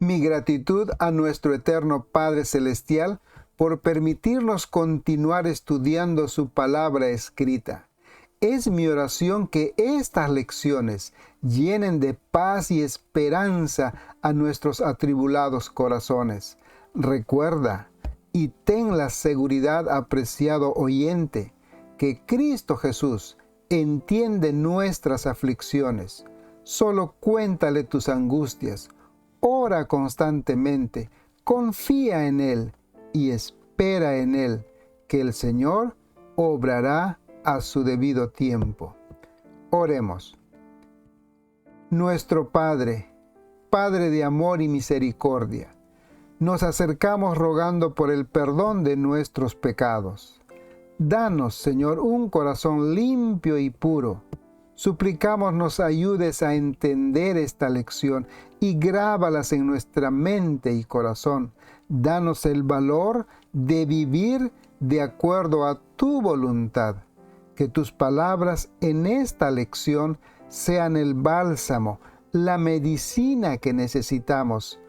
Mi gratitud a nuestro eterno Padre Celestial por permitirnos continuar estudiando su palabra escrita. Es mi oración que estas lecciones llenen de paz y esperanza a nuestros atribulados corazones. Recuerda y ten la seguridad, apreciado oyente, que Cristo Jesús entiende nuestras aflicciones. Solo cuéntale tus angustias, ora constantemente, confía en Él y espera en Él, que el Señor obrará a su debido tiempo. Oremos. Nuestro Padre, Padre de amor y misericordia, nos acercamos rogando por el perdón de nuestros pecados. Danos, Señor, un corazón limpio y puro. Suplicamos nos ayudes a entender esta lección y grábalas en nuestra mente y corazón. Danos el valor de vivir de acuerdo a tu voluntad. Que tus palabras en esta lección sean el bálsamo, la medicina que necesitamos.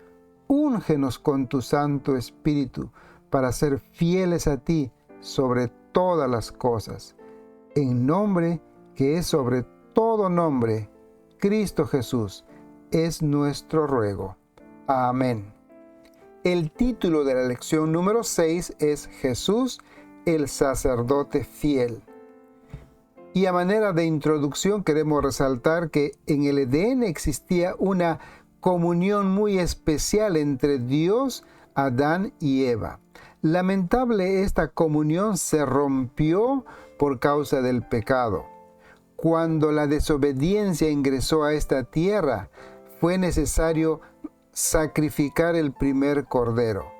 Úngenos con tu Santo Espíritu para ser fieles a ti sobre todas las cosas. En nombre que es sobre todo nombre, Cristo Jesús, es nuestro ruego. Amén. El título de la lección número 6 es Jesús, el sacerdote fiel. Y a manera de introducción queremos resaltar que en el Edén existía una comunión muy especial entre Dios, Adán y Eva. Lamentable, esta comunión se rompió por causa del pecado. Cuando la desobediencia ingresó a esta tierra, fue necesario sacrificar el primer cordero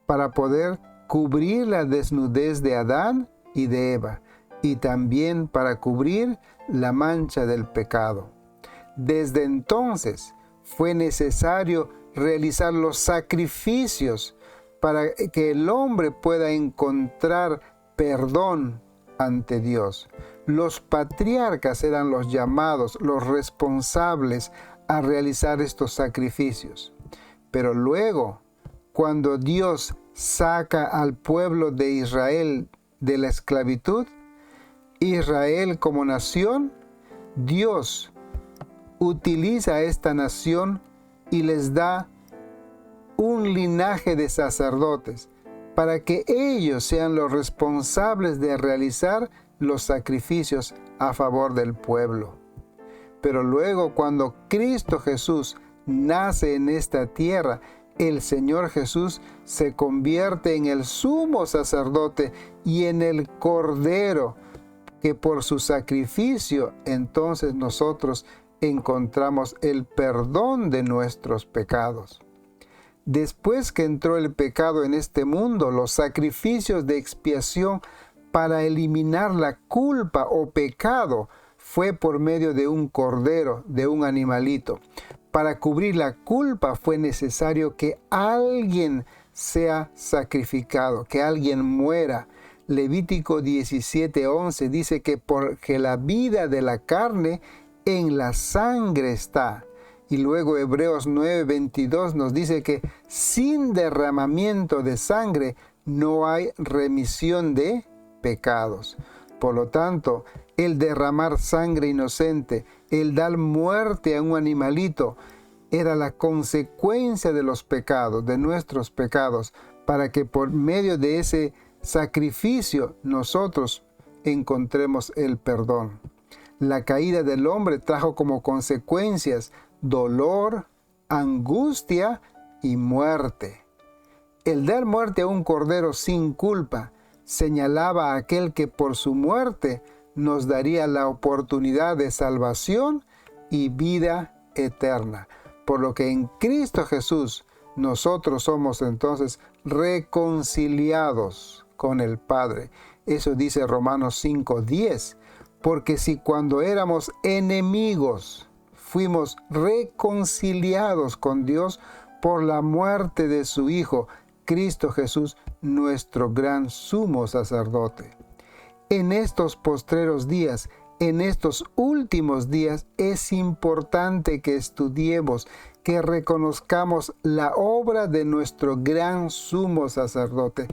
para poder cubrir la desnudez de Adán y de Eva, y también para cubrir la mancha del pecado. Desde entonces fue necesario realizar los sacrificios para que el hombre pueda encontrar perdón ante Dios. Los patriarcas eran los llamados, los responsables a realizar estos sacrificios. Pero luego, cuando Dios saca al pueblo de Israel de la esclavitud, Israel como nación, Dios utiliza a esta nación y les da un linaje de sacerdotes para que ellos sean los responsables de realizar los sacrificios a favor del pueblo. Pero luego, cuando Cristo Jesús nace en esta tierra, el Señor Jesús se convierte en el sumo sacerdote y en el Cordero, que por su sacrificio entonces nosotros encontramos el perdón de nuestros pecados. Después que entró el pecado en este mundo, los sacrificios de expiación para eliminar la culpa o pecado fue por medio de un cordero, de un animalito. Para cubrir la culpa fue necesario que alguien sea sacrificado, que alguien muera. Levítico 17:11 dice que porque la vida de la carne en la sangre está. Y luego Hebreos 9:22 nos dice que sin derramamiento de sangre no hay remisión de pecados. Por lo tanto, el derramar sangre inocente, el dar muerte a un animalito, era la consecuencia de los pecados, de nuestros pecados, para que por medio de ese sacrificio nosotros encontremos el perdón. La caída del hombre trajo como consecuencias dolor, angustia y muerte. El dar muerte a un cordero sin culpa señalaba a aquel que por su muerte nos daría la oportunidad de salvación y vida eterna. Por lo que en Cristo Jesús nosotros somos entonces reconciliados con el Padre. Eso dice Romanos 5:10. Porque si cuando éramos enemigos fuimos reconciliados con Dios por la muerte de su Hijo, Cristo Jesús, nuestro gran sumo sacerdote. En estos postreros días, en estos últimos días es importante que estudiemos, que reconozcamos la obra de nuestro gran sumo sacerdote.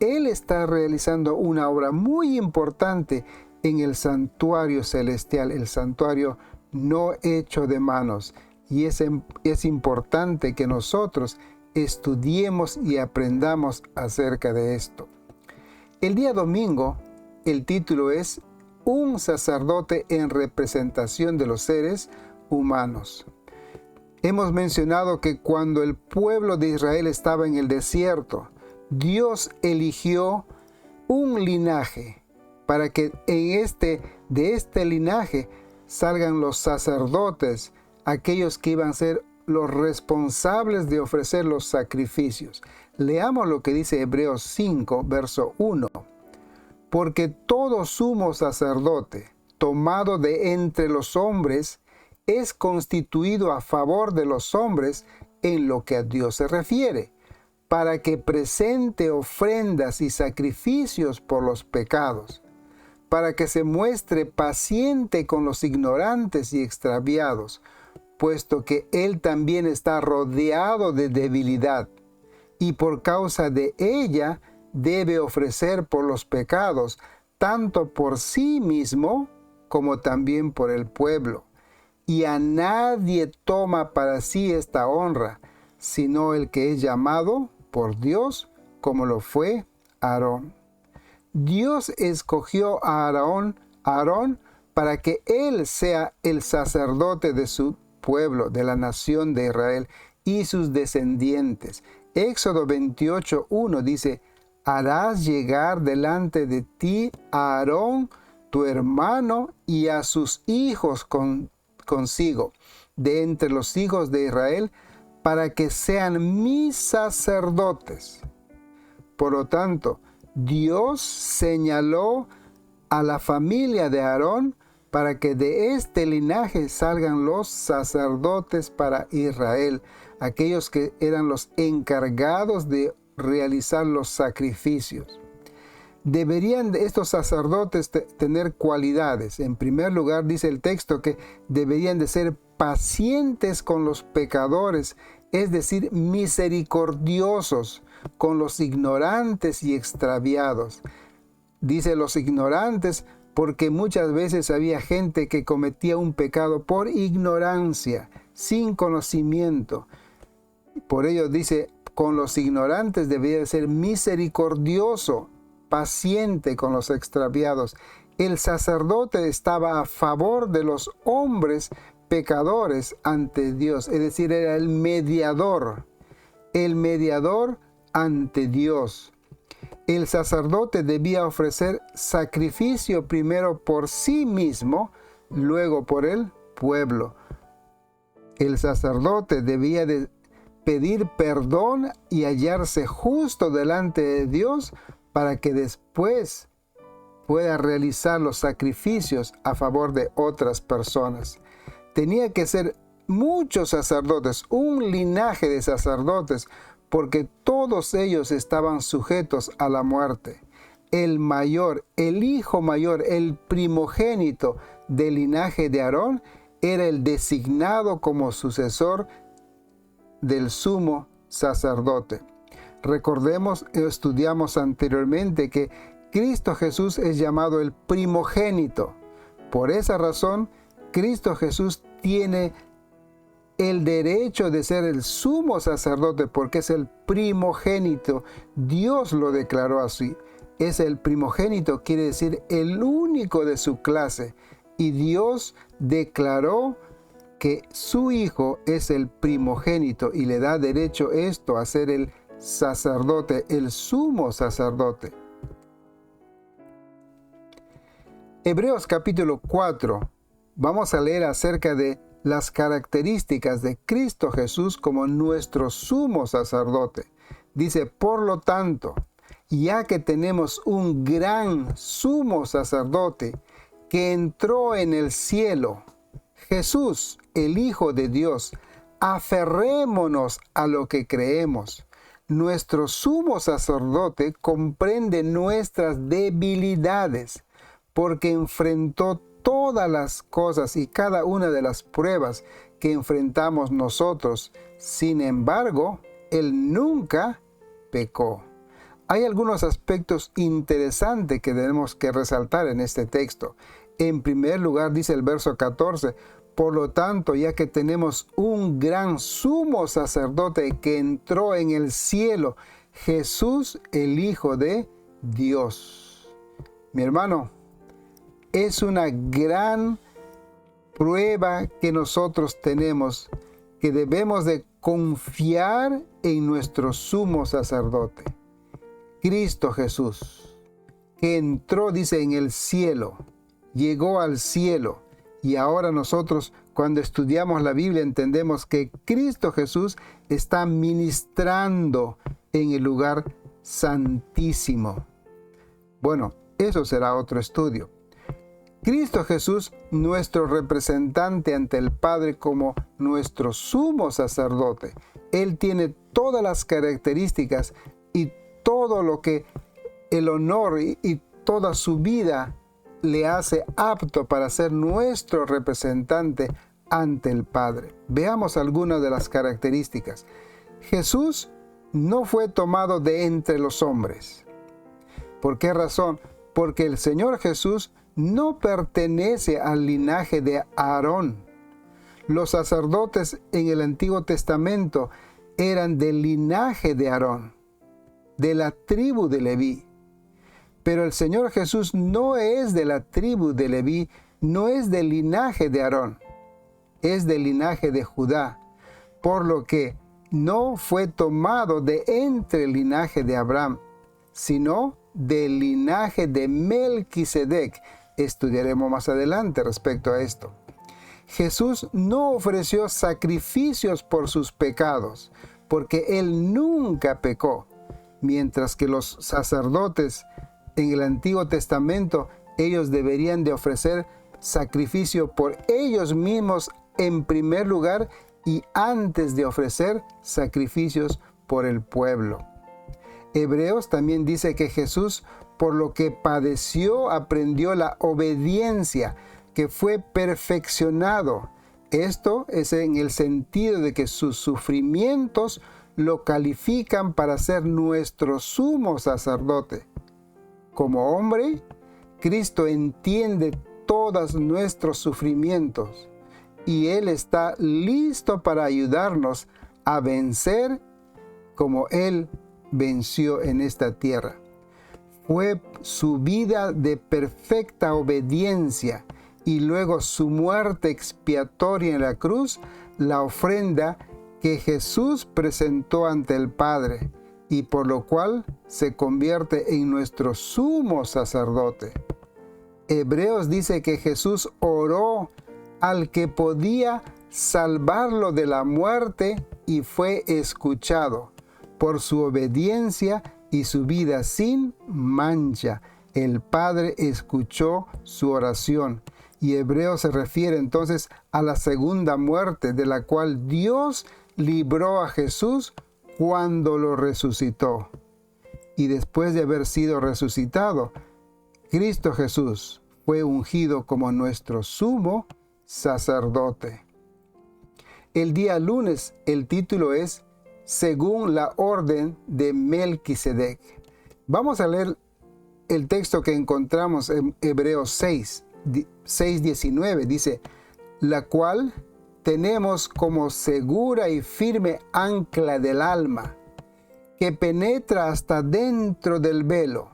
Él está realizando una obra muy importante en el santuario celestial, el santuario no hecho de manos. Y es importante que nosotros estudiemos y aprendamos acerca de esto. El día domingo, el título es Un sacerdote en representación de los seres humanos. Hemos mencionado que cuando el pueblo de Israel estaba en el desierto, Dios eligió un linaje para que de este linaje salgan los sacerdotes, aquellos que iban a ser los responsables de ofrecer los sacrificios. Leamos lo que dice Hebreos 5, verso 1. Porque todo sumo sacerdote, tomado de entre los hombres, es constituido a favor de los hombres en lo que a Dios se refiere, para que presente ofrendas y sacrificios por los pecados, para que se muestre paciente con los ignorantes y extraviados, puesto que Él también está rodeado de debilidad, y por causa de ella debe ofrecer por los pecados, tanto por sí mismo como también por el pueblo. Y a nadie toma para sí esta honra, sino el que es llamado por Dios, como lo fue Aarón. Dios escogió a Aarón para que él sea el sacerdote de su pueblo, de la nación de Israel y sus descendientes. Éxodo 28:1 dice: harás llegar delante de ti a Aarón, tu hermano, y a sus hijos consigo, de entre los hijos de Israel, para que sean mis sacerdotes. Por lo tanto, Dios señaló a la familia de Aarón para que de este linaje salgan los sacerdotes para Israel, aquellos que eran los encargados de realizar los sacrificios. Deberían estos sacerdotes tener cualidades. En primer lugar, dice el texto que deberían de ser pacientes con los pecadores, es decir, misericordiosos con los ignorantes y extraviados. Dice los ignorantes porque muchas veces había gente que cometía un pecado por ignorancia, sin conocimiento. Por ello dice, con los ignorantes debería ser misericordioso, paciente con los extraviados. El sacerdote estaba a favor de los hombres pecadores ante Dios, es decir, era el mediador ante Dios. El sacerdote debía ofrecer sacrificio primero por sí mismo, luego por el pueblo. El sacerdote debía de pedir perdón y hallarse justo delante de Dios para que después pueda realizar los sacrificios a favor de otras personas. Tenía que ser muchos sacerdotes, un linaje de sacerdotes, porque todos ellos estaban sujetos a la muerte. El mayor, el hijo mayor, el primogénito del linaje de Aarón, era el designado como sucesor del sumo sacerdote. Recordemos, estudiamos anteriormente que Cristo Jesús es llamado el primogénito. Por esa razón, Cristo Jesús tiene el derecho de ser el sumo sacerdote porque es el primogénito. Dios lo declaró así. Es el primogénito, quiere decir el único de su clase. Y Dios declaró que su hijo es el primogénito y le da derecho esto a ser el sacerdote, el sumo sacerdote. Hebreos capítulo 4. Vamos a leer acerca de las características de Cristo Jesús como nuestro sumo sacerdote. Dice, por lo tanto, ya que tenemos un gran sumo sacerdote que entró en el cielo, Jesús, el Hijo de Dios, aferrémonos a lo que creemos. Nuestro sumo sacerdote comprende nuestras debilidades, porque enfrentó todas las cosas y cada una de las pruebas que enfrentamos nosotros. Sin embargo, Él nunca pecó. Hay algunos aspectos interesantes que tenemos que resaltar en este texto. En primer lugar, dice el verso 14, por lo tanto, ya que tenemos un gran sumo sacerdote que entró en el cielo, Jesús, el Hijo de Dios. Mi hermano, es una gran prueba que nosotros tenemos, que debemos de confiar en nuestro sumo sacerdote, Cristo Jesús, que entró, dice, en el cielo, llegó al cielo. Y ahora nosotros, cuando estudiamos la Biblia, entendemos que Cristo Jesús está ministrando en el lugar santísimo. Bueno, eso será otro estudio. Cristo Jesús, nuestro representante ante el Padre como nuestro sumo sacerdote. Él tiene todas las características y todo lo que el honor y toda su vida le hace apto para ser nuestro representante ante el Padre. Veamos algunas de las características. Jesús no fue tomado de entre los hombres. ¿Por qué razón? Porque el Señor Jesús no pertenece al linaje de Aarón. Los sacerdotes en el Antiguo Testamento eran del linaje de Aarón, de la tribu de Leví. Pero el Señor Jesús no es de la tribu de Leví, no es del linaje de Aarón, es del linaje de Judá, por lo que no fue tomado de entre el linaje de Abraham, sino del linaje de Melquisedec. Estudiaremos más adelante respecto a esto. Jesús no ofreció sacrificios por sus pecados, porque Él nunca pecó, mientras que los sacerdotes en el Antiguo Testamento, ellos deberían de ofrecer sacrificio por ellos mismos en primer lugar y antes de ofrecer sacrificios por el pueblo. Hebreos también dice que Jesús, por lo que padeció, aprendió la obediencia, que fue perfeccionado. Esto es en el sentido de que sus sufrimientos lo califican para ser nuestro sumo sacerdote. Como hombre, Cristo entiende todos nuestros sufrimientos y Él está listo para ayudarnos a vencer como Él venció en esta tierra. Fue su vida de perfecta obediencia y luego su muerte expiatoria en la cruz, la ofrenda que Jesús presentó ante el Padre, y por lo cual se convierte en nuestro sumo sacerdote. Hebreos dice que Jesús oró al que podía salvarlo de la muerte y fue escuchado por su obediencia y su vida sin mancha. El Padre escuchó su oración. Y Hebreos se refiere entonces a la segunda muerte, de la cual Dios libró a Jesús cuando lo resucitó. Y después de haber sido resucitado, Cristo Jesús fue ungido como nuestro sumo sacerdote. El día lunes el título es Según la orden de Melquisedec. Vamos a leer el texto que encontramos en Hebreos 6:19. Dice, la cual tenemos como segura y firme ancla del alma, que penetra hasta dentro del velo,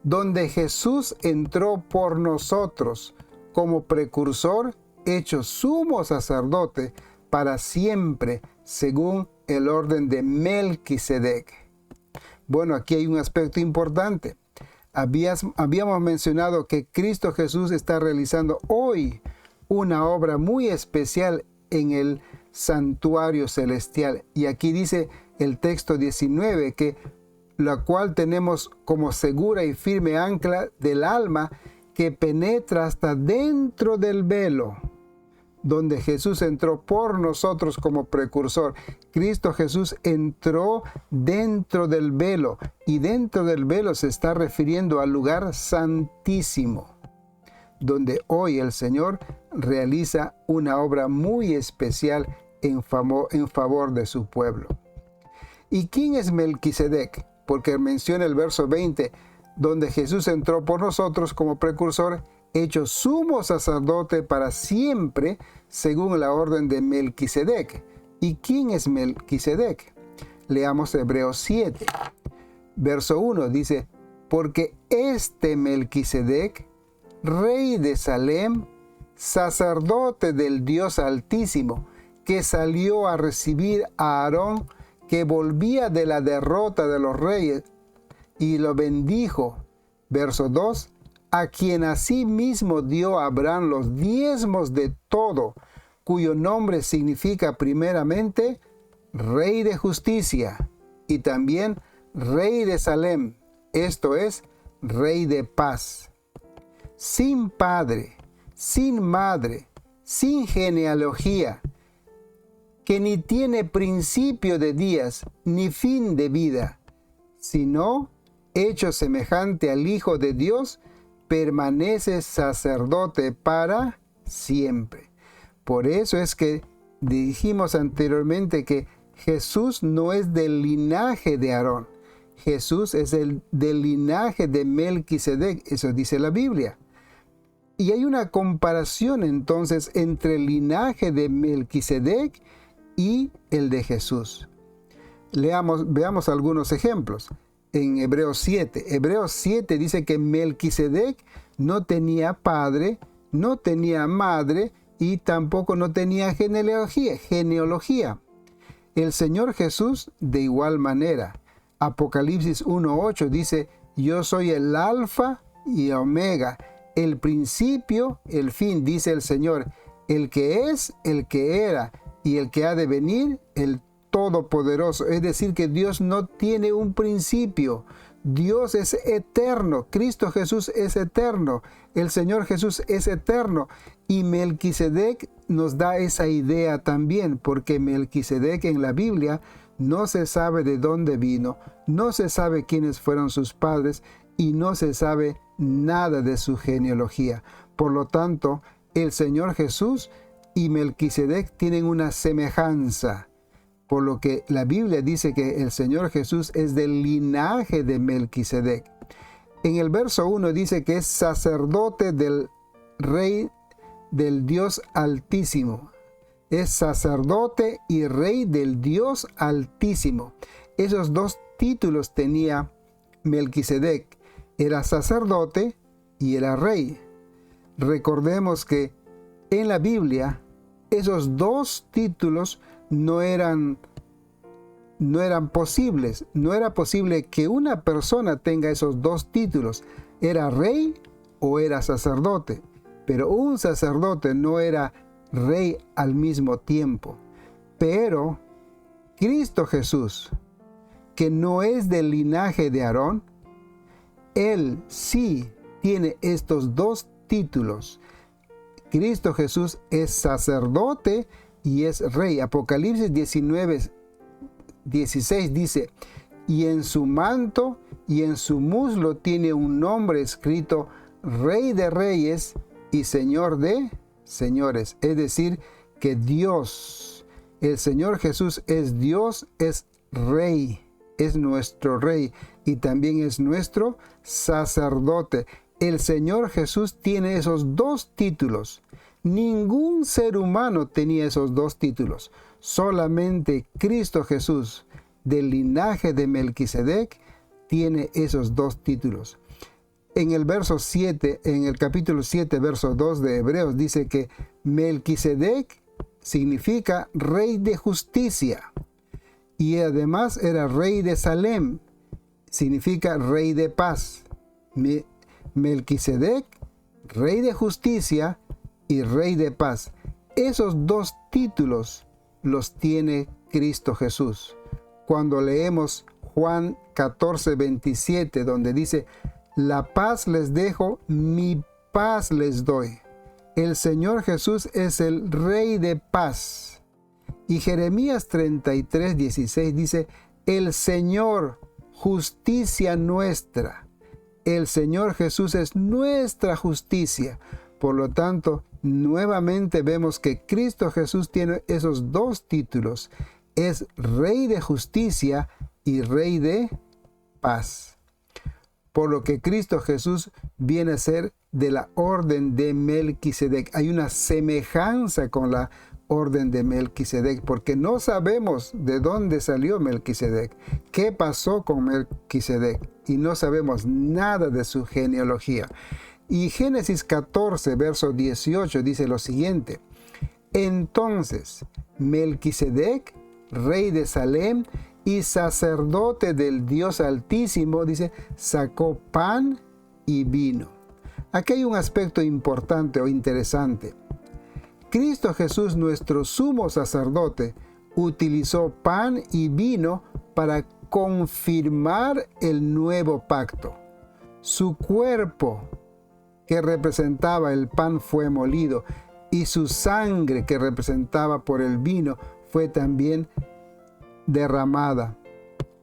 donde Jesús entró por nosotros como precursor, hecho sumo sacerdote para siempre, según el orden de Melquisedec. Bueno, aquí hay un aspecto importante. Habíamos mencionado que Cristo Jesús está realizando hoy una obra muy especial en el santuario celestial. Y aquí dice el texto 19 que la cual tenemos como segura y firme ancla del alma, que penetra hasta dentro del velo, donde Jesús entró por nosotros como precursor. Cristo Jesús entró dentro del velo, y dentro del velo se está refiriendo al lugar santísimo. donde hoy el Señor realiza una obra muy especial en favor de su pueblo. ¿Y quién es Melquisedec? Porque menciona el verso 20, donde Jesús entró por nosotros como precursor, hecho sumo sacerdote para siempre, según la orden de Melquisedec. ¿Y quién es Melquisedec? Leamos Hebreos 7. Verso 1 dice, porque este Melquisedec, rey de Salem, sacerdote del Dios Altísimo, que salió a recibir a Aarón, que volvía de la derrota de los reyes, y lo bendijo. Verso 2, a quien asimismo dio a Abraham los diezmos de todo, cuyo nombre significa primeramente Rey de Justicia, y también Rey de Salem, esto es, Rey de Paz. Sin padre, sin madre, sin genealogía, que ni tiene principio de días, ni fin de vida, sino, hecho semejante al Hijo de Dios, permanece sacerdote para siempre. Por eso es que dijimos anteriormente que Jesús no es del linaje de Aarón. Jesús es del linaje de Melquisedec, eso dice la Biblia. Y hay una comparación entonces entre el linaje de Melquisedec y el de Jesús. Veamos algunos ejemplos. En Hebreos 7. Hebreos 7 dice que Melquisedec no tenía padre, no tenía madre y tampoco no tenía genealogía. El Señor Jesús de igual manera. Apocalipsis 1:8 dice, yo soy el alfa y omega, el principio, el fin, dice el Señor, el que es, el que era y el que ha de venir, el Todopoderoso. Es decir, que Dios no tiene un principio. Dios es eterno. Cristo Jesús es eterno. El Señor Jesús es eterno. Y Melquisedec nos da esa idea también, porque Melquisedec en la Biblia no se sabe de dónde vino, no se sabe quiénes fueron sus padres y no se sabe nada de su genealogía. Por lo tanto, el Señor Jesús y Melquisedec tienen una semejanza. Por lo que la Biblia dice que el Señor Jesús es del linaje de Melquisedec. En el verso 1 dice que es sacerdote del Rey del Dios Altísimo. Es sacerdote y Rey del Dios Altísimo. Esos dos títulos tenía Melquisedec. Era sacerdote y era rey. Recordemos que en la Biblia esos dos títulos no eran posibles. No era posible que una persona tenga esos dos títulos. Era rey o era sacerdote. Pero un sacerdote no era rey al mismo tiempo. Pero Cristo Jesús, que no es del linaje de Aarón, él sí tiene estos dos títulos. Cristo Jesús es sacerdote y es rey. Apocalipsis 19:16 dice, y en su manto y en su muslo tiene un nombre escrito, Rey de Reyes y Señor de Señores. Es decir, que Dios, el Señor Jesús es Dios, es Rey, es nuestro Rey y también es nuestro sacerdote. El Señor Jesús tiene esos dos títulos. Ningún ser humano tenía esos dos títulos. Solamente Cristo Jesús, del linaje de Melquisedec, tiene esos dos títulos. En el verso 7, en el capítulo 7, verso 2 de Hebreos, dice que Melquisedec significa Rey de Justicia. Y además era Rey de Salem, significa Rey de Paz. Melquisedec, Rey de Justicia y Rey de Paz. Esos dos títulos los tiene Cristo Jesús. Cuando leemos Juan 14:27, donde dice, la paz les dejo, mi paz les doy. El Señor Jesús es el Rey de Paz. Y Jeremías 33:16 dice, el Señor, justicia nuestra. El Señor Jesús es nuestra justicia. Por lo tanto, nuevamente vemos que Cristo Jesús tiene esos dos títulos. Es Rey de justicia y Rey de paz. Por lo que Cristo Jesús viene a ser de la orden de Melquisedec. Hay una semejanza con la orden de Melquisedec, porque no sabemos de dónde salió Melquisedec, qué pasó con Melquisedec, y no sabemos nada de su genealogía. Y Génesis 14, verso 18 dice lo siguiente: entonces Melquisedec, rey de Salem y sacerdote del Dios Altísimo, dice, sacó pan y vino. Aquí hay un aspecto importante o interesante. Cristo Jesús, nuestro sumo sacerdote, utilizó pan y vino para confirmar el nuevo pacto. Su cuerpo, que representaba el pan, fue molido, y su sangre, que representaba por el vino, fue también derramada.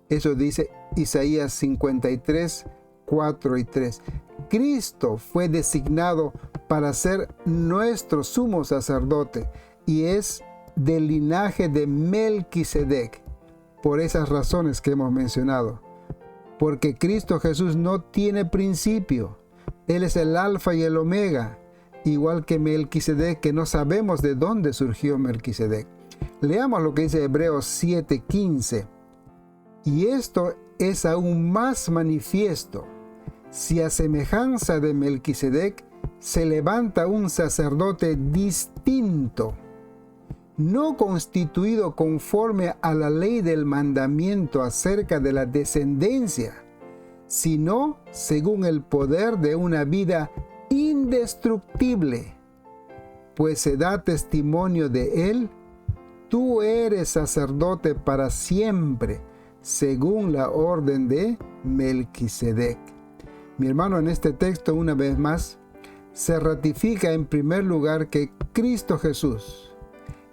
Eso dice Isaías 53, 4 y 3. Cristo fue designado para ser nuestro sumo sacerdote y es del linaje de Melquisedec, por esas razones que hemos mencionado. Porque Cristo Jesús no tiene principio. Él es el alfa y el omega, igual que Melquisedec, que no sabemos de dónde surgió Melquisedec. Leamos lo que dice Hebreos 7:15. Y esto es aún más manifiesto, si a semejanza de Melquisedec se levanta un sacerdote distinto, no constituido conforme a la ley del mandamiento acerca de la descendencia, sino según el poder de una vida indestructible, pues se da testimonio de él: tú eres sacerdote para siempre, según la orden de Melquisedec. Mi hermano, en este texto, una vez más, se ratifica en primer lugar que Cristo Jesús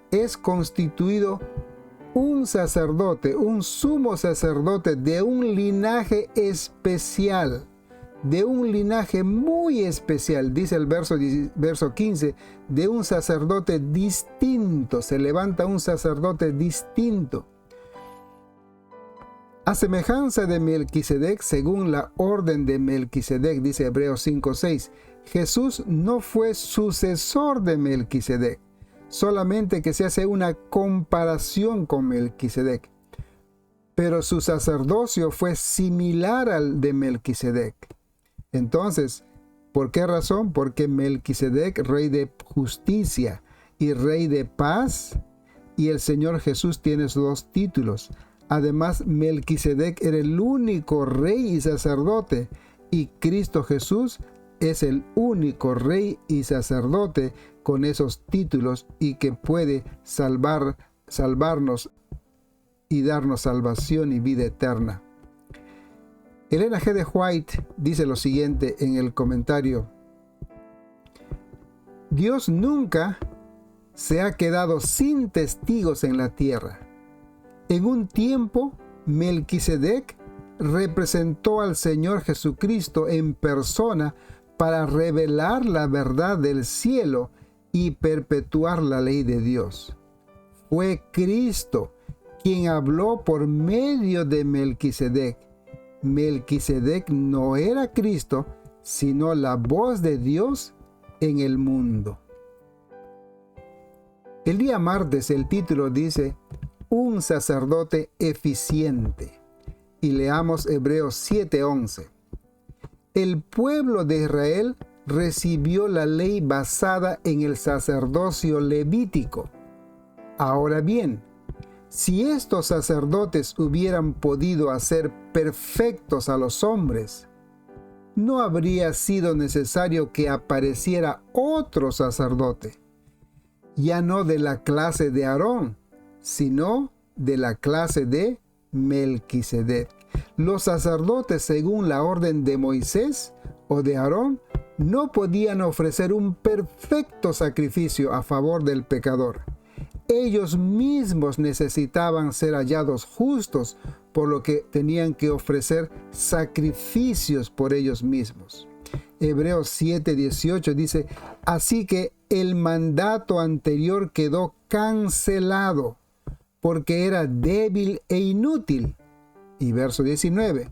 es constituido un sacerdote, un sumo sacerdote de un linaje especial, de un linaje muy especial, dice el verso 15, de un sacerdote distinto, se levanta un sacerdote distinto. A semejanza de Melquisedec, según la orden de Melquisedec, dice Hebreos 5:6, Jesús no fue sucesor de Melquisedec, solamente que se hace una comparación con Melquisedec. Pero su sacerdocio fue similar al de Melquisedec. Entonces, ¿por qué razón? Porque Melquisedec, rey de justicia y rey de paz, y el Señor Jesús tiene esos dos títulos. Además, Melquisedec era el único rey y sacerdote, y Cristo Jesús es el único rey y sacerdote con esos títulos y que puede salvarnos y darnos salvación y vida eterna. Elena G. de White dice lo siguiente en el comentario: Dios nunca se ha quedado sin testigos en la tierra. En un tiempo, Melquisedec representó al Señor Jesucristo en persona para revelar la verdad del cielo y perpetuar la ley de Dios. Fue Cristo quien habló por medio de Melquisedec. Melquisedec no era Cristo, sino la voz de Dios en el mundo. El día martes el título dice un sacerdote eficiente. Y leamos Hebreos 7:11. El pueblo de Israel recibió la ley basada en el sacerdocio levítico. Ahora bien, si estos sacerdotes hubieran podido hacer perfectos a los hombres, no habría sido necesario que apareciera otro sacerdote, ya no de la clase de Aarón, sino de la clase de Melquisedec. Los sacerdotes, según la orden de Moisés o de Aarón, no podían ofrecer un perfecto sacrificio a favor del pecador. Ellos mismos necesitaban ser hallados justos, por lo que tenían que ofrecer sacrificios por ellos mismos. Hebreos 7:18 dice, así que el mandato anterior quedó cancelado porque era débil e inútil. Y verso 19,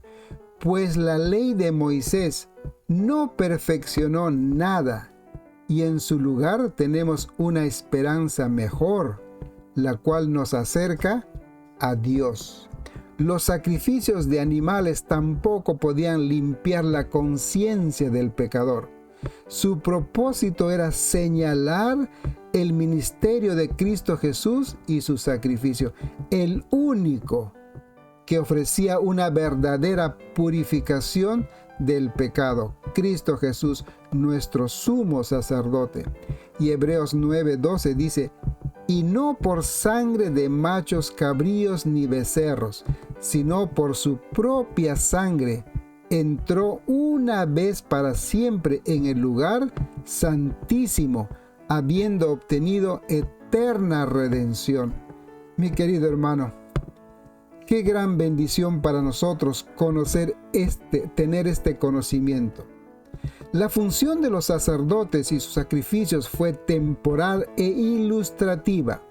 pues la ley de Moisés no perfeccionó nada, y en su lugar tenemos una esperanza mejor, la cual nos acerca a Dios. Los sacrificios de animales tampoco podían limpiar la conciencia del pecador. Su propósito era señalar el ministerio de Cristo Jesús y su sacrificio, el único que ofrecía una verdadera purificación del pecado. Cristo Jesús, nuestro sumo sacerdote. Y Hebreos 9:12 dice, y no por sangre de machos cabríos ni becerros, sino por su propia sangre, entró una vez para siempre en el lugar santísimo, habiendo obtenido eterna redención. Mi querido hermano, qué gran bendición para nosotros tener este conocimiento. La función de los sacerdotes y sus sacrificios fue temporal e ilustrativa.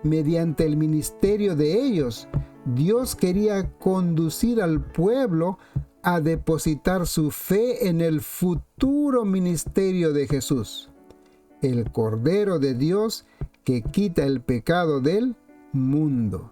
Mediante el ministerio de ellos, Dios quería conducir al pueblo a depositar su fe en el futuro ministerio de Jesús, el Cordero de Dios que quita el pecado del mundo.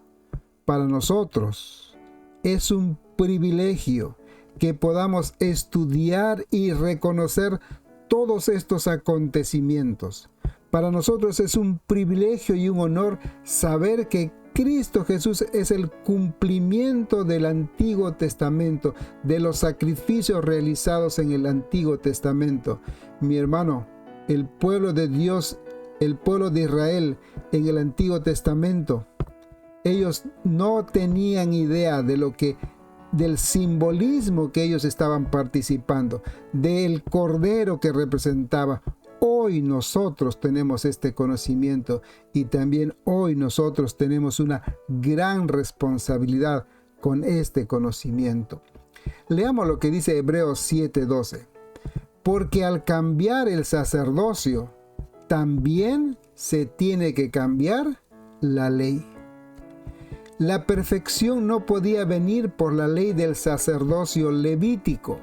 Para nosotros es un privilegio que podamos estudiar y reconocer todos estos acontecimientos. Para nosotros es un privilegio y un honor saber que Cristo Jesús es el cumplimiento del Antiguo Testamento, de los sacrificios realizados en el Antiguo Testamento. Mi hermano, el pueblo de Dios, el pueblo de Israel en el Antiguo Testamento, ellos no tenían idea del simbolismo que ellos estaban participando, del Cordero que representaba. Hoy nosotros tenemos este conocimiento y también hoy nosotros tenemos una gran responsabilidad con este conocimiento. Leamos lo que dice Hebreos 7:12. Porque al cambiar el sacerdocio, también se tiene que cambiar la ley. La perfección no podía venir por la ley del sacerdocio levítico,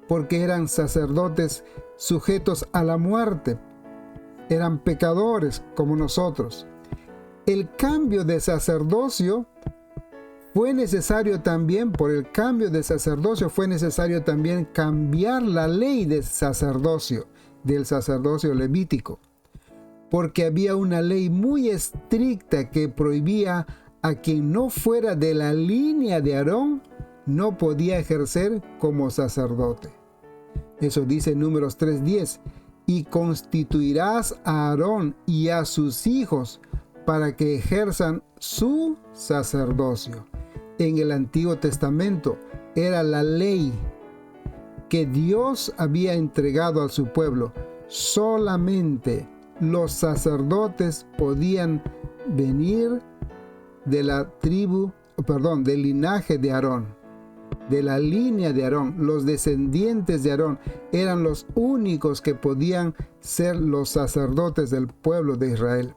porque eran sacerdotes sujetos a la muerte, eran pecadores como nosotros. El cambio de sacerdocio fue necesario también, por el cambio de sacerdocio fue necesario también cambiar la ley del sacerdocio levítico, porque había una ley muy estricta que prohibía a quien no fuera de la línea de Aarón, no podía ejercer como sacerdote. Eso dice Números 3:10. Y constituirás a Aarón y a sus hijos para que ejerzan su sacerdocio. En el Antiguo Testamento era la ley que Dios había entregado a su pueblo. Solamente los sacerdotes podían venir del linaje de Aarón, de la línea de Aarón. Los descendientes de Aarón eran los únicos que podían ser los sacerdotes del pueblo de Israel.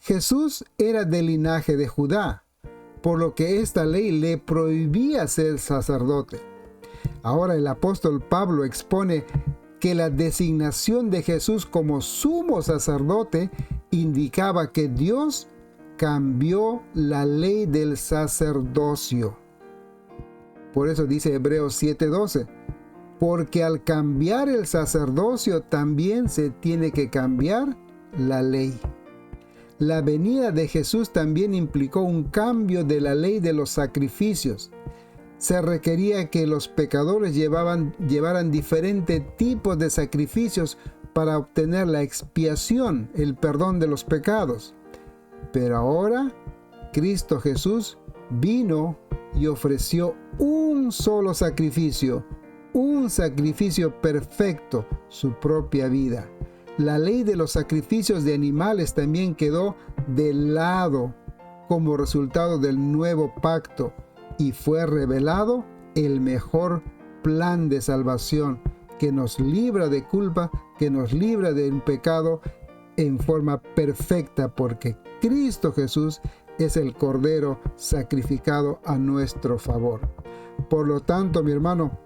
Jesús era del linaje de Judá, por lo que esta ley le prohibía ser sacerdote. Ahora el apóstol Pablo expone que la designación de Jesús como sumo sacerdote indicaba que Dios cambió la ley del sacerdocio. Por eso dice Hebreos 7:12, porque al cambiar el sacerdocio también se tiene que cambiar la ley. La venida de Jesús también implicó un cambio de la ley de los sacrificios. Se requería que los pecadores llevaran diferentes tipos de sacrificios para obtener la expiación, el perdón de los pecados. Pero ahora Cristo Jesús vino y ofreció un solo sacrificio, un sacrificio perfecto, su propia vida. La ley de los sacrificios de animales también quedó de lado como resultado del nuevo pacto y fue revelado el mejor plan de salvación que nos libra de culpa, que nos libra de un pecado en forma perfecta, porque Cristo Jesús es el Cordero sacrificado a nuestro favor. Por lo tanto, mi hermano,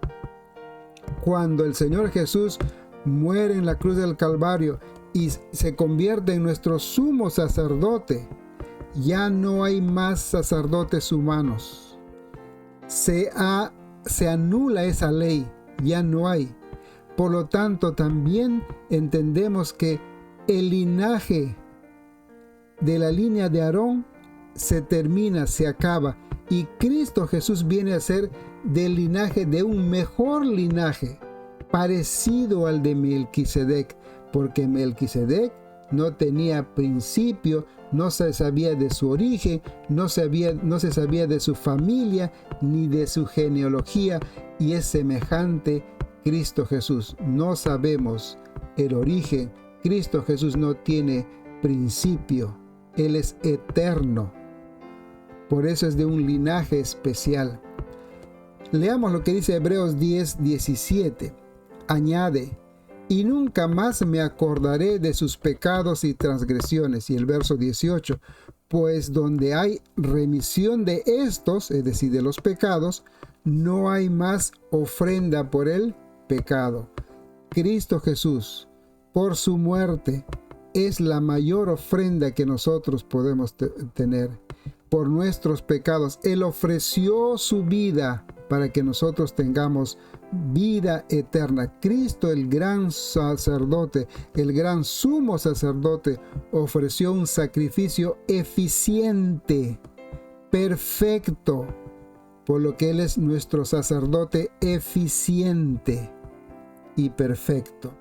cuando el Señor Jesús muere en la cruz del Calvario y se convierte en nuestro sumo sacerdote, ya no hay más sacerdotes humanos. Se anula esa ley, ya no hay. Por lo tanto, también entendemos que el linaje de la línea de Aarón se termina, se acaba, y Cristo Jesús viene a ser del linaje de un mejor linaje, parecido al de Melquisedec, porque Melquisedec no tenía principio, no se sabía de su origen, no se sabía de su familia ni de su genealogía, y es semejante Cristo Jesús. No sabemos el origen. Cristo Jesús no tiene principio, Él es eterno. Por eso es de un linaje especial. Leamos lo que dice Hebreos 10:17. Añade: y nunca más me acordaré de sus pecados y transgresiones. Y el verso 18, pues donde hay remisión de estos, es decir, de los pecados, no hay más ofrenda por el pecado. Cristo Jesús, por su muerte, es la mayor ofrenda que nosotros podemos tener. Por nuestros pecados, Él ofreció su vida para que nosotros tengamos vida eterna. Cristo, el gran sacerdote, el gran sumo sacerdote, ofreció un sacrificio eficiente, perfecto, por lo que Él es nuestro sacerdote eficiente y perfecto.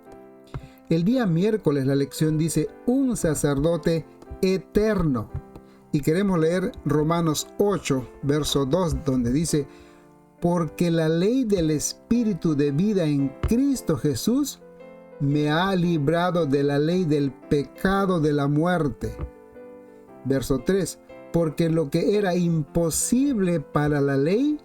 El día miércoles la lección dice un sacerdote eterno. Y queremos leer Romanos 8, verso 2, donde dice: porque la ley del Espíritu de vida en Cristo Jesús me ha librado de la ley del pecado de la muerte. Verso 3, porque lo que era imposible para la ley,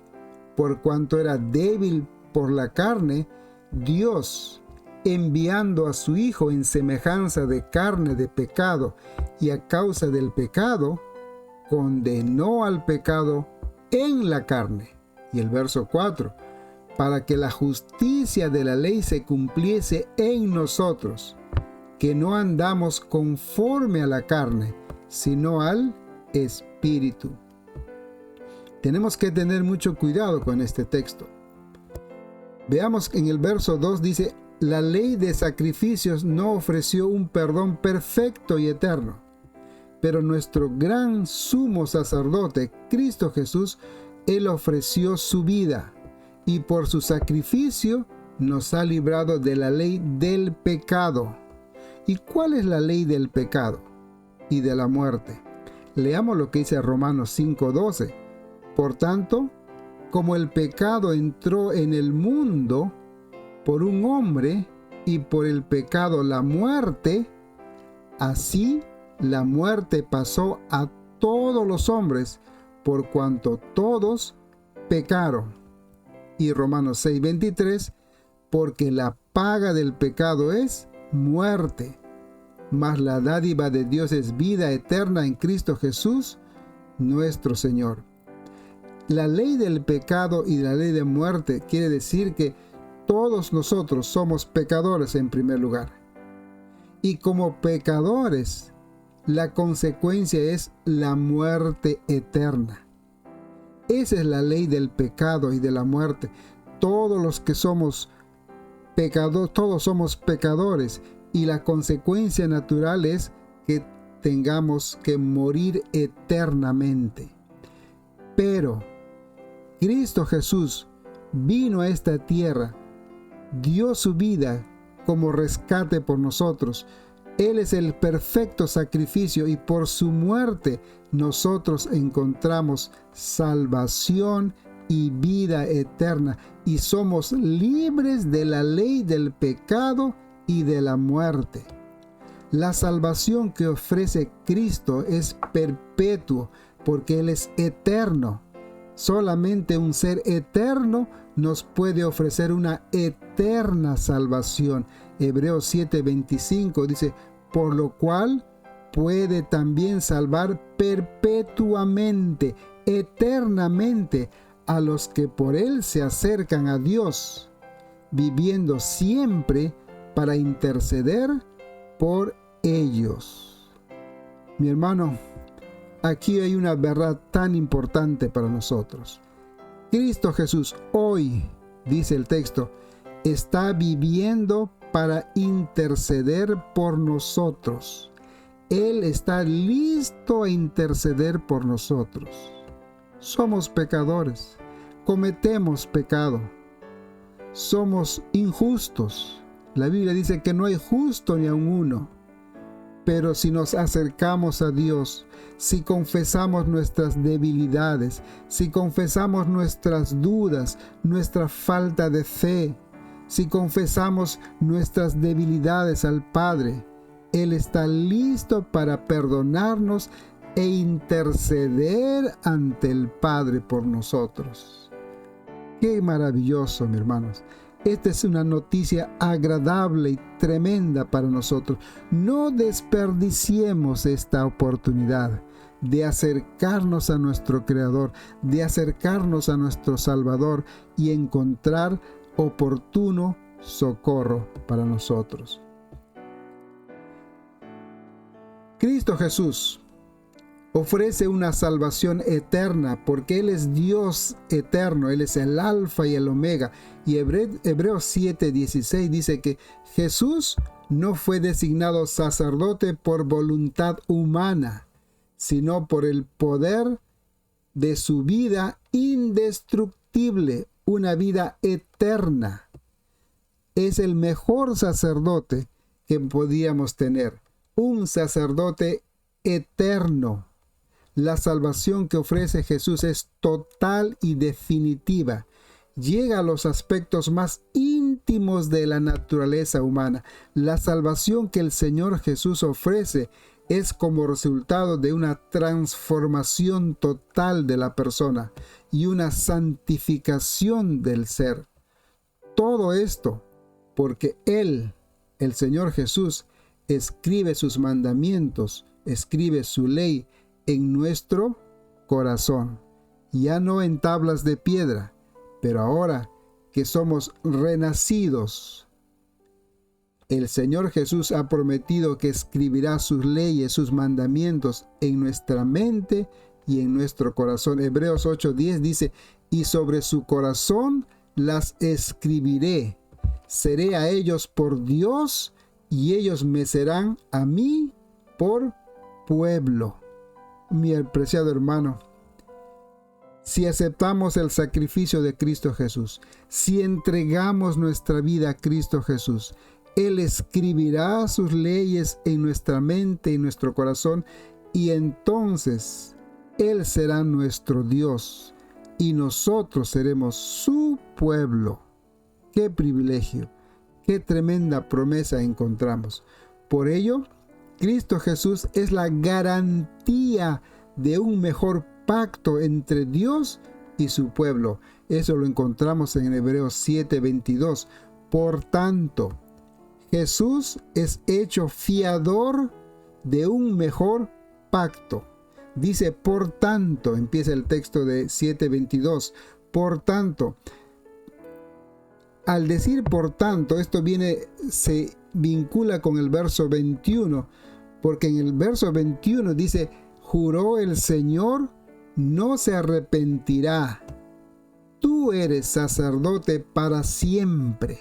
por cuanto era débil por la carne, Dios, enviando a su Hijo en semejanza de carne de pecado, y a causa del pecado, condenó al pecado en la carne. Y el verso 4, para que la justicia de la ley se cumpliese en nosotros, que no andamos conforme a la carne, sino al Espíritu. Tenemos que tener mucho cuidado con este texto. Veamos en el verso 2 dice: la ley de sacrificios no ofreció un perdón perfecto y eterno, pero nuestro gran sumo sacerdote, Cristo Jesús, Él ofreció su vida, y por su sacrificio nos ha librado de la ley del pecado. ¿Y cuál es la ley del pecado y de la muerte? Leamos lo que dice Romanos 5:12. Por tanto, como el pecado entró en el mundo por un hombre, y por el pecado la muerte, así la muerte pasó a todos los hombres, por cuanto todos pecaron. Y Romanos 6:23, porque la paga del pecado es muerte, mas la dádiva de Dios es vida eterna en Cristo Jesús, nuestro Señor. La ley del pecado y la ley de muerte quiere decir que todos nosotros somos pecadores en primer lugar. Y como pecadores, la consecuencia es la muerte eterna. Esa es la ley del pecado y de la muerte. Todos los que somos pecadores, todos somos pecadores, y la consecuencia natural es que tengamos que morir eternamente. Pero Cristo Jesús vino a esta tierra, dio su vida como rescate por nosotros. Él es el perfecto sacrificio, y por su muerte nosotros encontramos salvación y vida eterna, y somos libres de la ley del pecado y de la muerte. La salvación que ofrece Cristo es perpetuo, porque Él es eterno. Solamente un ser eterno nos puede ofrecer una eterna salvación. Hebreos 7:25 dice, por lo cual puede también salvar perpetuamente, eternamente, a los que por él se acercan a Dios, viviendo siempre para interceder por ellos. Mi hermano, aquí hay una verdad tan importante para nosotros. Cristo Jesús hoy, dice el texto, está viviendo para interceder por nosotros. Él está listo a interceder por nosotros. Somos pecadores, cometemos pecado, somos injustos. La Biblia dice que no hay justo ni aun uno. Pero si nos acercamos a Dios, si confesamos nuestras debilidades, si confesamos nuestras dudas, nuestra falta de fe, si confesamos nuestras debilidades al Padre, Él está listo para perdonarnos e interceder ante el Padre por nosotros. ¡Qué maravilloso, mis hermanos! Esta es una noticia agradable y tremenda para nosotros. No desperdiciemos esta oportunidad de acercarnos a nuestro Creador, de acercarnos a nuestro Salvador y encontrar oportuno socorro para nosotros. Cristo Jesús ofrece una salvación eterna porque Él es Dios eterno, Él es el Alfa y el Omega. Y Hebreos 7:16 dice que Jesús no fue designado sacerdote por voluntad humana, sino por el poder de su vida indestructible, una vida eterna. Es el mejor sacerdote que podíamos tener, un sacerdote eterno. La salvación que ofrece Jesús es total y definitiva. Llega a los aspectos más íntimos de la naturaleza humana. La salvación que el Señor Jesús ofrece es como resultado de una transformación total de la persona y una santificación del ser. Todo esto porque Él, el Señor Jesús, escribe sus mandamientos, escribe su ley en nuestro corazón, ya no en tablas de piedra, pero ahora que somos renacidos, el Señor Jesús ha prometido que escribirá sus leyes, sus mandamientos en nuestra mente y en nuestro corazón. Hebreos 8:10 dice, y sobre su corazón las escribiré, seré a ellos por Dios y ellos me serán a mí por pueblo. Mi apreciado hermano, si aceptamos el sacrificio de Cristo Jesús, si entregamos nuestra vida a Cristo Jesús, Él escribirá sus leyes en nuestra mente y nuestro corazón, y entonces Él será nuestro Dios y nosotros seremos su pueblo. ¡Qué privilegio! ¡Qué tremenda promesa encontramos! Por ello, Cristo Jesús es la garantía de un mejor pacto entre Dios y su pueblo. Eso lo encontramos en Hebreos 7:22. Por tanto, Jesús es hecho fiador de un mejor pacto. Dice, por tanto, empieza el texto de 7:22. Por tanto, al decir por tanto, esto se vincula con el verso 21, porque en el verso 21 dice, juró el Señor, no se arrepentirá. Tú eres sacerdote para siempre.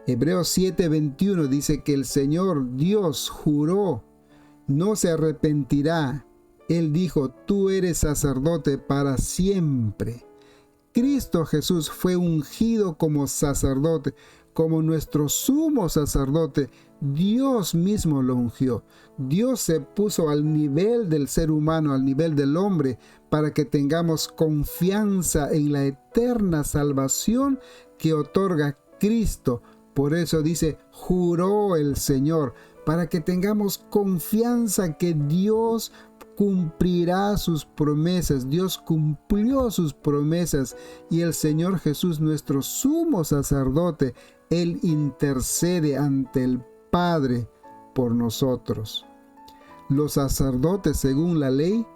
Hebreos 7:21 dice que el Señor Dios juró, no se arrepentirá. Él dijo, tú eres sacerdote para siempre. Cristo Jesús fue ungido como sacerdote, como nuestro sumo sacerdote. Dios mismo lo ungió. Dios se puso al nivel del ser humano, al nivel del hombre, para que tengamos confianza en la eterna salvación que otorga Cristo. Por eso dice, juró el Señor, para que tengamos confianza que Dios cumplirá sus promesas. Dios cumplió sus promesas y el Señor Jesús, nuestro sumo sacerdote, Él intercede ante el Padre por nosotros. Los sacerdotes, según la ley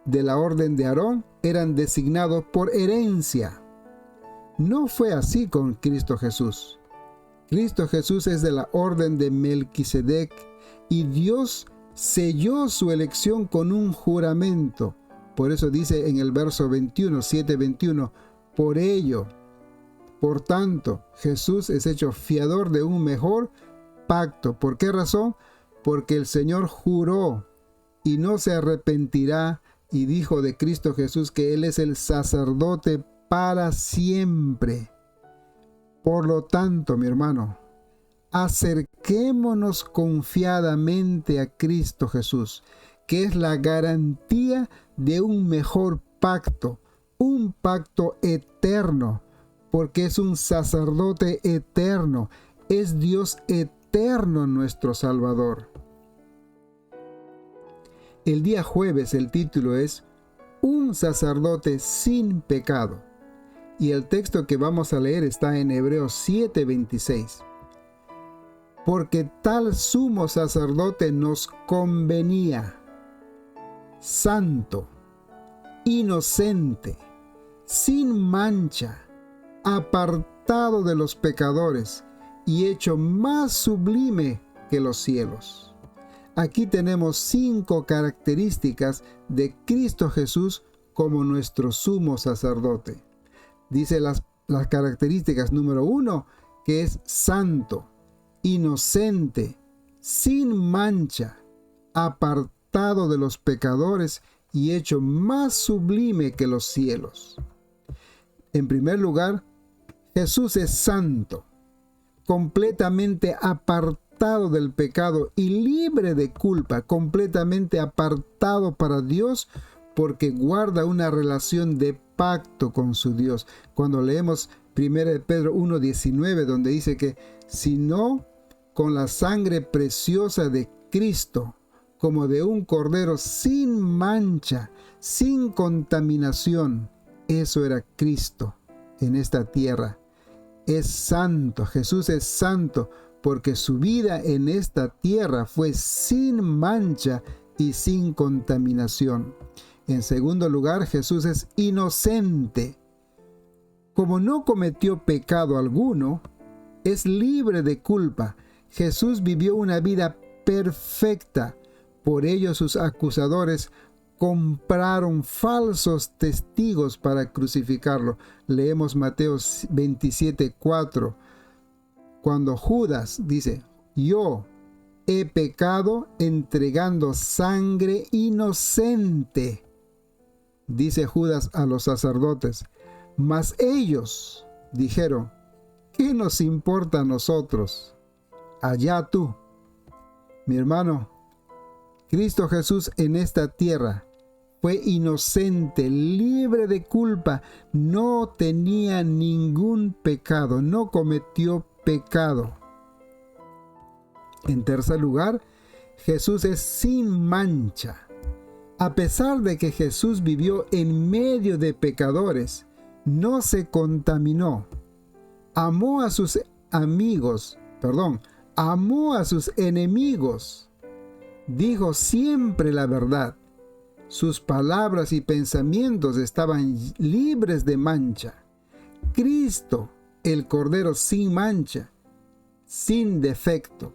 de la orden de Aarón, eran designados por herencia. No fue así con Cristo Jesús. Cristo Jesús es de la orden de Melquisedec y Dios selló su elección con un juramento. Por eso dice en el verso 21, 7:21, por ello, por tanto, Jesús es hecho fiador de un mejor pacto. ¿Por qué razón? Porque el Señor juró y no se arrepentirá y dijo de Cristo Jesús que Él es el sacerdote para siempre. Por lo tanto, mi hermano, acerquémonos confiadamente a Cristo Jesús, que es la garantía de un mejor pacto, un pacto eterno, porque es un sacerdote eterno, es Dios eterno nuestro Salvador. El día jueves el título es Un sacerdote sin pecado. Y el texto que vamos a leer está en Hebreos 7:26. Porque tal sumo sacerdote nos convenía, santo, inocente, sin mancha, apartado de los pecadores y hecho más sublime que los cielos. Aquí tenemos 5 características de Cristo Jesús como nuestro sumo sacerdote. Dice las características: número 1, que es santo, inocente, sin mancha, apartado de los pecadores y hecho más sublime que los cielos. En primer lugar, Jesús es santo, completamente apartado del pecado y libre de culpa, completamente apartado para Dios, porque guarda una relación de pacto con su Dios. Cuando leemos 1 Pedro 1:19, donde dice que sino con la sangre preciosa de Cristo, como de un cordero sin mancha, sin contaminación. Eso era Cristo en esta tierra. Es santo, Jesús es santo, porque su vida en esta tierra fue sin mancha y sin contaminación. En segundo lugar, Jesús es inocente. Como no cometió pecado alguno, es libre de culpa. Jesús vivió una vida perfecta. Por ello sus acusadores compraron falsos testigos para crucificarlo. Leemos Mateo 27:4. Cuando Judas dice: yo he pecado entregando sangre inocente, dice Judas a los sacerdotes. Mas ellos dijeron: ¿qué nos importa a nosotros? Allá tú. Mi hermano, Cristo Jesús en esta tierra fue inocente, libre de culpa, no tenía ningún pecado, no cometió pecado. En tercer lugar, Jesús es sin mancha. A pesar de que Jesús vivió en medio de pecadores, no se contaminó. Amó a sus enemigos. Dijo siempre la verdad. Sus palabras y pensamientos estaban libres de mancha. Cristo, el Cordero sin mancha, sin defecto.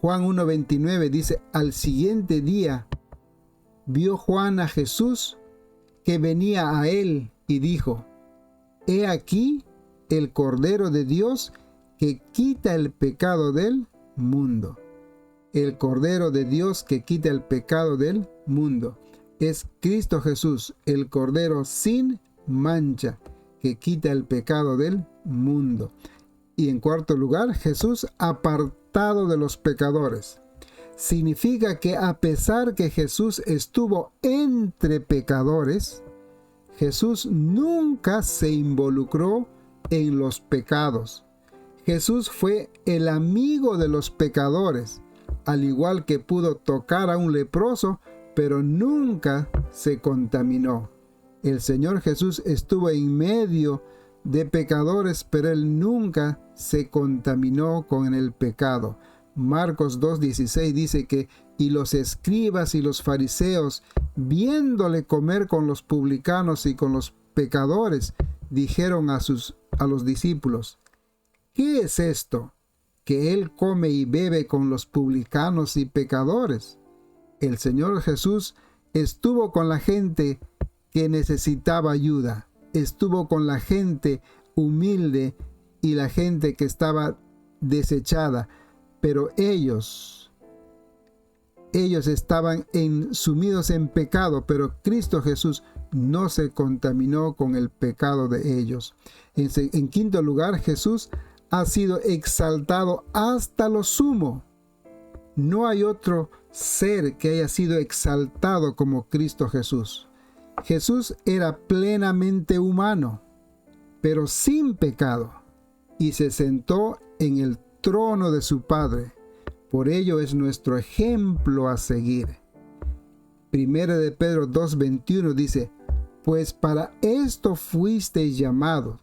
Juan 1:29 dice: al siguiente día vio Juan a Jesús que venía a él y dijo: he aquí el Cordero de Dios que quita el pecado del mundo. El Cordero de Dios que quita el pecado del mundo. Es Cristo Jesús, el Cordero sin mancha, que quita el pecado del mundo. Y en cuarto lugar, Jesús apartado de los pecadores. Significa que a pesar que Jesús estuvo entre pecadores, Jesús nunca se involucró en los pecados. Jesús fue el amigo de los pecadores. Al igual que pudo tocar a un leproso, pero nunca se contaminó. El Señor Jesús estuvo en medio de pecadores, pero Él nunca se contaminó con el pecado. Marcos 2:16 dice que y los escribas y los fariseos, viéndole comer con los publicanos y con los pecadores, dijeron a los discípulos: ¿qué es esto? Que Él come y bebe con los publicanos y pecadores. El Señor Jesús estuvo con la gente que necesitaba ayuda, estuvo con la gente humilde y la gente que estaba desechada, pero ellos estaban sumidos en pecado, pero Cristo Jesús no se contaminó con el pecado de ellos. En quinto lugar, Jesús ha sido exaltado hasta lo sumo. No hay otro ser que haya sido exaltado como Cristo Jesús. Jesús era plenamente humano, pero sin pecado, y se sentó en el trono de su Padre. Por ello es nuestro ejemplo a seguir. Primera de Pedro 2:21 dice: pues para esto fuisteis llamados,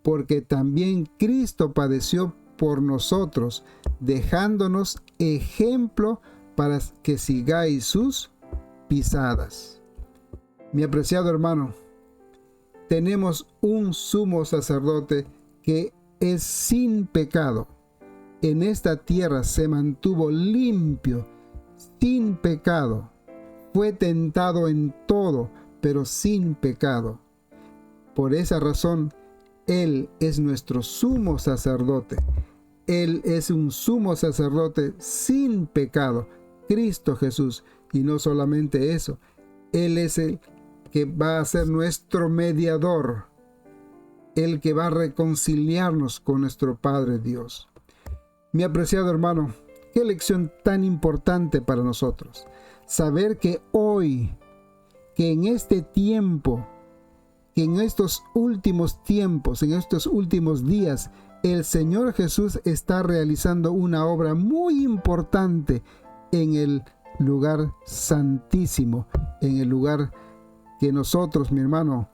porque también Cristo padeció por nosotros, dejándonos ejemplo para que sigáis sus pisadas. Mi apreciado hermano, tenemos un sumo sacerdote que es sin pecado. En esta tierra se mantuvo limpio, sin pecado. Fue tentado en todo, pero sin pecado. Por esa razón, Él es nuestro sumo sacerdote. Él es un sumo sacerdote sin pecado, Cristo Jesús. Y no solamente eso, Él es el que va a ser nuestro mediador, el que va a reconciliarnos con nuestro Padre Dios. Mi apreciado hermano, qué lección tan importante para nosotros. Saber que hoy, que en este tiempo, que en estos últimos tiempos, en estos últimos días, el Señor Jesús está realizando una obra muy importante en el lugar santísimo, en el lugar que nosotros, mi hermano,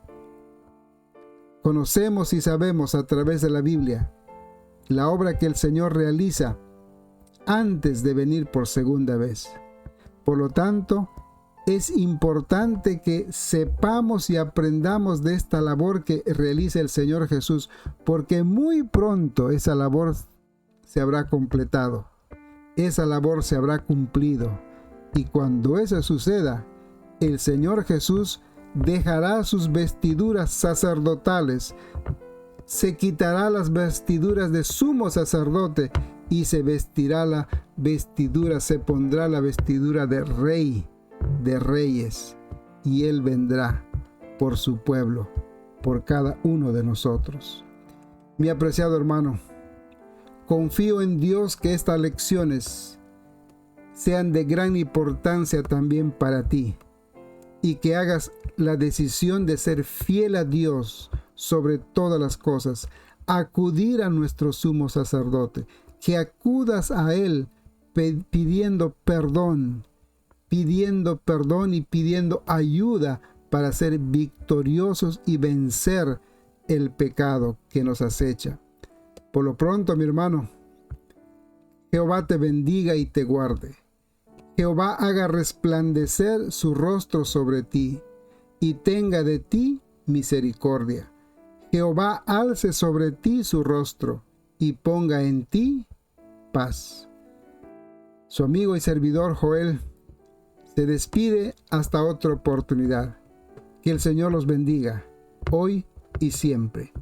conocemos y sabemos a través de la Biblia. La obra que el Señor realiza antes de venir por segunda vez. Por lo tanto, es importante que sepamos y aprendamos de esta labor que realiza el Señor Jesús, porque muy pronto esa labor se habrá completado, esa labor se habrá cumplido. Y cuando eso suceda, el Señor Jesús dejará sus vestiduras sacerdotales, se quitará las vestiduras de sumo sacerdote y se vestirá se pondrá la vestidura de rey, de reyes, y Él vendrá por su pueblo, por cada uno de nosotros. Mi apreciado hermano, confío en Dios que estas lecciones sean de gran importancia también para ti, y que hagas la decisión de ser fiel a Dios sobre todas las cosas, acudir a nuestro sumo sacerdote, que acudas a Él pidiendo perdón y pidiendo ayuda para ser victoriosos y vencer el pecado que nos acecha. Por lo pronto, mi hermano, Jehová te bendiga y te guarde. Jehová haga resplandecer su rostro sobre ti y tenga de ti misericordia. Jehová alce sobre ti su rostro y ponga en ti paz. Su amigo y servidor Joel se despide hasta otra oportunidad. Que el Señor los bendiga, hoy y siempre.